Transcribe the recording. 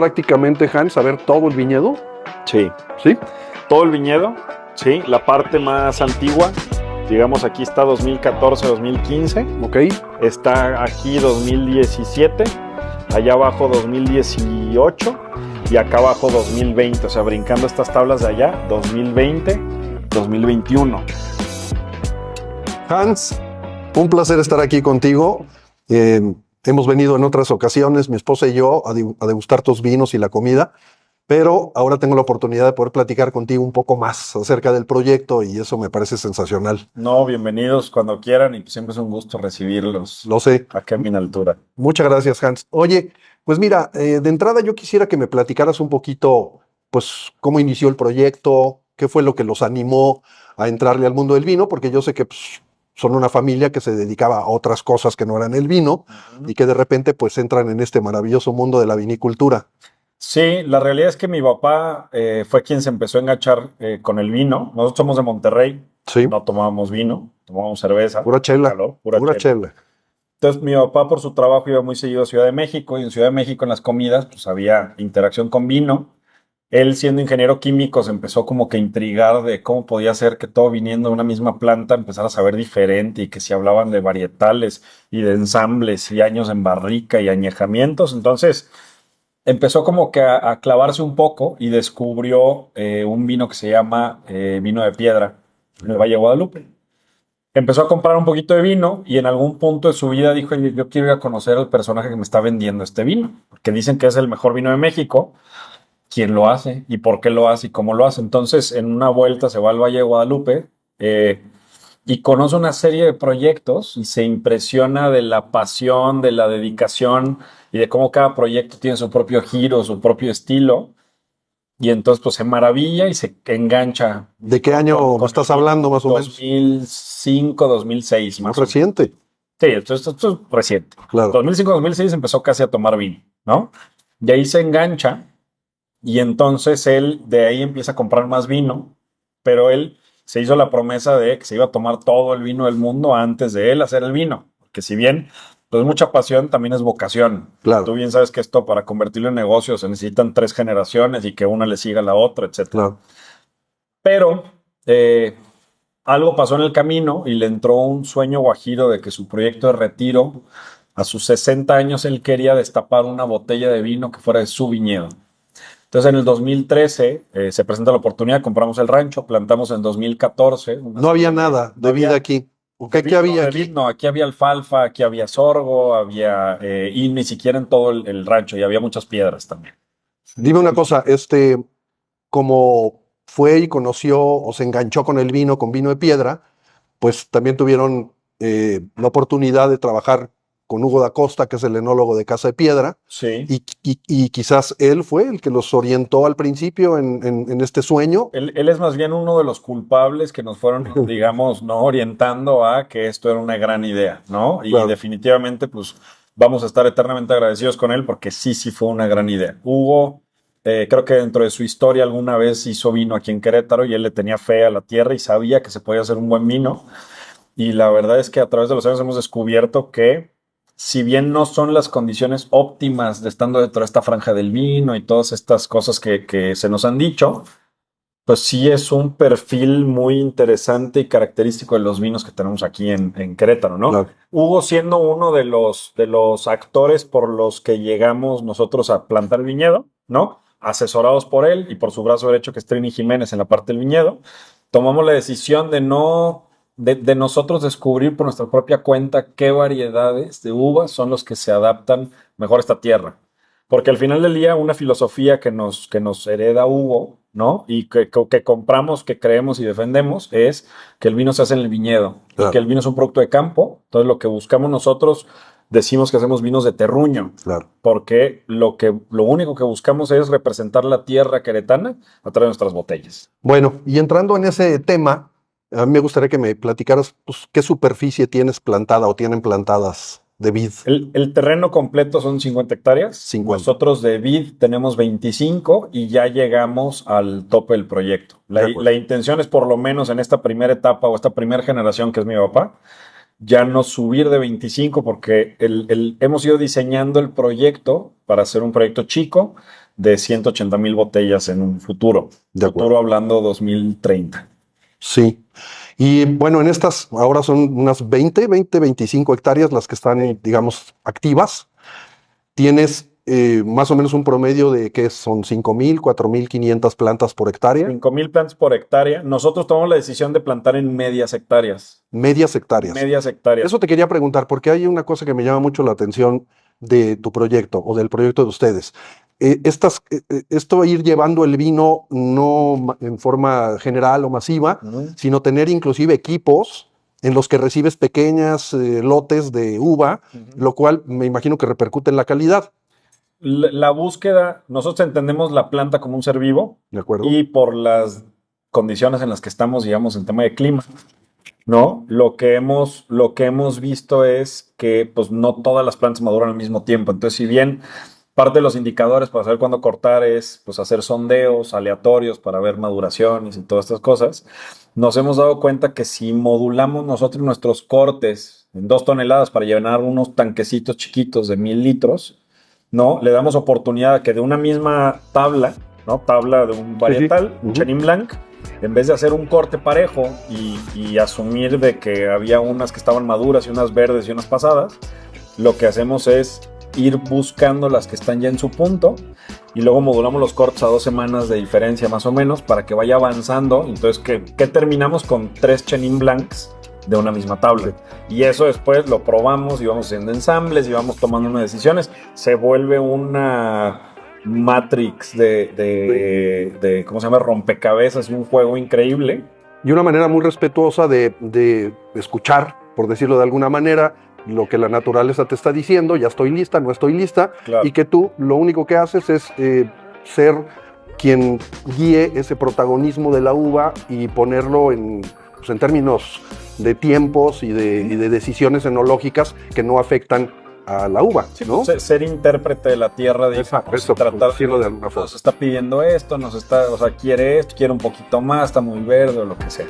prácticamente, Hans, a ver todo el viñedo. Sí. ¿Sí? Todo el viñedo, sí. La parte más antigua, digamos aquí está 2014-2015. Ok. Está aquí 2017. Allá abajo 2018. Y acá abajo 2020. O sea, brincando estas tablas de allá, 2020, 2021. Hans, un placer estar aquí contigo. Hemos venido en otras ocasiones, mi esposa y yo, a degustar tus vinos y la comida, pero ahora tengo la oportunidad de poder platicar contigo un poco más acerca del proyecto y eso me parece sensacional. No, bienvenidos cuando quieran y siempre es un gusto recibirlos Lo sé. acá en Minaltura. Muchas gracias, Hans. Oye, pues mira, de entrada yo quisiera que me platicaras un poquito, pues, cómo inició el proyecto, qué fue lo que los animó a entrarle al mundo del vino, porque yo sé que pues, son una familia que se dedicaba a otras cosas que no eran el vino y que de repente pues entran en este maravilloso mundo de la vinicultura. Sí, la realidad es que mi papá fue quien se empezó a enganchar con el vino. Nosotros somos de Monterrey, Sí, no tomábamos vino, tomábamos cerveza, pura chela, calor, pura chela. chela. Entonces mi papá por su trabajo iba muy seguido a Ciudad de México y en Ciudad de México en las comidas pues había interacción con vino. Él siendo ingeniero químico se empezó como que a intrigar de cómo podía ser que todo viniendo de una misma planta empezara a saber diferente y que si hablaban de varietales y de ensambles y años en barrica y añejamientos. Entonces empezó como que a clavarse un poco y descubrió un vino que se llama vino de piedra en el Valle de Guadalupe. Empezó a comprar un poquito de vino y en algún punto de su vida dijo, "Oye, yo quiero ir a conocer al personaje que me está vendiendo este vino, porque dicen que es el mejor vino de México. ¿Quién lo hace? ¿Y por qué lo hace? ¿Y cómo lo hace?" Entonces, en una vuelta se va al Valle de Guadalupe y conoce una serie de proyectos y se impresiona de la pasión, de la dedicación y de cómo cada proyecto tiene su propio giro, su propio estilo. Y entonces pues se maravilla y se engancha ¿De qué año me con estás el vino. hablando más o menos? 2005, 2006 Muy más o menos. reciente, Sí, esto es reciente. claro. 2005, 2006 empezó casi a tomar vino, ¿no? Y ahí se engancha y entonces él de ahí empieza a comprar más vino, pero él se hizo la promesa de que se iba a tomar todo el vino del mundo antes de él hacer el vino. Porque si bien pues mucha pasión, también es vocación. Tú Claro, bien sabes que esto para convertirlo en negocio se necesitan 3 generaciones y que una le siga a la otra, etcétera. claro. Pero eh, algo pasó en el camino y le entró un sueño guajiro de que su proyecto de retiro, a sus 60 años, él quería destapar una botella de vino que fuera de su viñedo. Entonces en el 2013 se presenta la oportunidad, compramos el rancho, plantamos en 2014. No había nada No de vida había aquí. ¿Qué había aquí? no, aquí había alfalfa, aquí había sorgo, había y ni siquiera en todo el rancho y había muchas piedras también. Dime una cosa, como fue y conoció o se enganchó con el vino, con vino de piedra, pues también tuvieron la oportunidad de trabajar con Hugo da Costa, que es el enólogo de Casa de Piedra, Sí. y quizás él fue el que los orientó al principio en este sueño. Él es más bien uno de los culpables que nos fueron, digamos, no orientando a que esto era una gran idea, ¿no? Y Claro. definitivamente, pues, vamos a estar eternamente agradecidos con él porque sí fue una gran idea. Hugo, creo que dentro de su historia alguna vez hizo vino aquí en Querétaro y él le tenía fe a la tierra y sabía que se podía hacer un buen vino. Y la verdad es que a través de los años hemos descubierto que, si bien no son las condiciones óptimas de estando dentro de esta franja del vino y todas estas cosas que se nos han dicho, pues sí es un perfil muy interesante y característico de los vinos que tenemos aquí en Querétaro, ¿no? Claro. Hugo siendo uno de los actores por los que llegamos nosotros a plantar el viñedo, ¿no? Asesorados por él y por su brazo derecho, que es Trini Jiménez en la parte del viñedo, tomamos la decisión de no, de nosotros descubrir por nuestra propia cuenta qué variedades de uvas son los que se adaptan mejor a esta tierra. Porque al final del día, una filosofía que nos hereda Hugo, ¿no? Y que compramos, que creemos y defendemos, es que el vino se hace en el viñedo y Claro, que el vino es un producto de campo. Entonces, lo que buscamos nosotros, decimos que hacemos vinos de terruño, claro. porque lo único que buscamos es representar la tierra queretana a través de nuestras botellas. Bueno, y entrando en ese tema, a mí me gustaría que me platicaras pues, qué superficie tienes plantada o tienen plantadas de vid. El terreno completo son 50 hectáreas. 50. Nosotros de vid tenemos 25 y ya llegamos al tope del proyecto. De La acuerdo. intención es por lo menos en esta primera etapa o esta primera generación que es mi papá, ya no subir de 25 porque hemos ido diseñando el proyecto para hacer un proyecto chico, de 180,000 botellas en un futuro. De acuerdo. Futuro hablando 2030. Sí. Y bueno, en estas ahora son unas 25 hectáreas las que están, digamos, activas. Tienes más o menos un promedio de que son 5,000, 4,500 plantas por hectárea. 5,000 plantas por hectárea. Nosotros tomamos la decisión de plantar en medias hectáreas. Medias hectáreas. Medias hectáreas. Eso te quería preguntar, porque hay una cosa que me llama mucho la atención de tu proyecto o del proyecto de ustedes. Esto ir llevando el vino no en forma general o masiva, sino tener inclusive equipos en los que recibes pequeñas lotes de uva, lo cual me imagino que repercute en la calidad. La búsqueda, nosotros entendemos la planta como un ser vivo. ¿De acuerdo? Y por las condiciones en las que estamos, digamos, en tema de clima, ¿no? Lo que hemos visto es que pues no todas las plantas maduran al mismo tiempo. Entonces, si bien parte de los indicadores para saber cuándo cortar es pues hacer sondeos aleatorios para ver maduraciones y todas estas cosas, nos hemos dado cuenta que si modulamos nosotros nuestros cortes en 2 toneladas para llenar unos tanquecitos chiquitos de 1,000 litros, ¿no? Le damos oportunidad a que de una misma tabla, ¿no? Tabla de un varietal, un Chenin Blanc, en vez de hacer un corte parejo y asumir de que había unas que estaban maduras y unas verdes y unas pasadas, lo que hacemos es ir buscando las que están ya en su punto y luego modulamos los cortes a 2 semanas de diferencia más o menos para que vaya avanzando. Entonces, ¿qué terminamos con 3 Chenin Blancs de una misma tabla? Y eso después lo probamos y vamos haciendo ensambles y vamos tomando unas decisiones. Se vuelve una Matrix de ¿cómo se llama? Rompecabezas, un juego increíble. Y una manera muy respetuosa de escuchar, por decirlo de alguna manera, lo que la naturaleza te está diciendo, ya estoy lista, no estoy lista, Claro. Y que tú lo único que haces es ser quien guíe ese protagonismo de la uva y ponerlo en términos de tiempos y de decisiones enológicas que no afectan a la uva, ¿no? Ser intérprete de la tierra, de Exacto, eso, por decirlo de alguna forma. Nos está pidiendo esto, quiere esto, quiere un poquito más, está muy verde o lo que sea.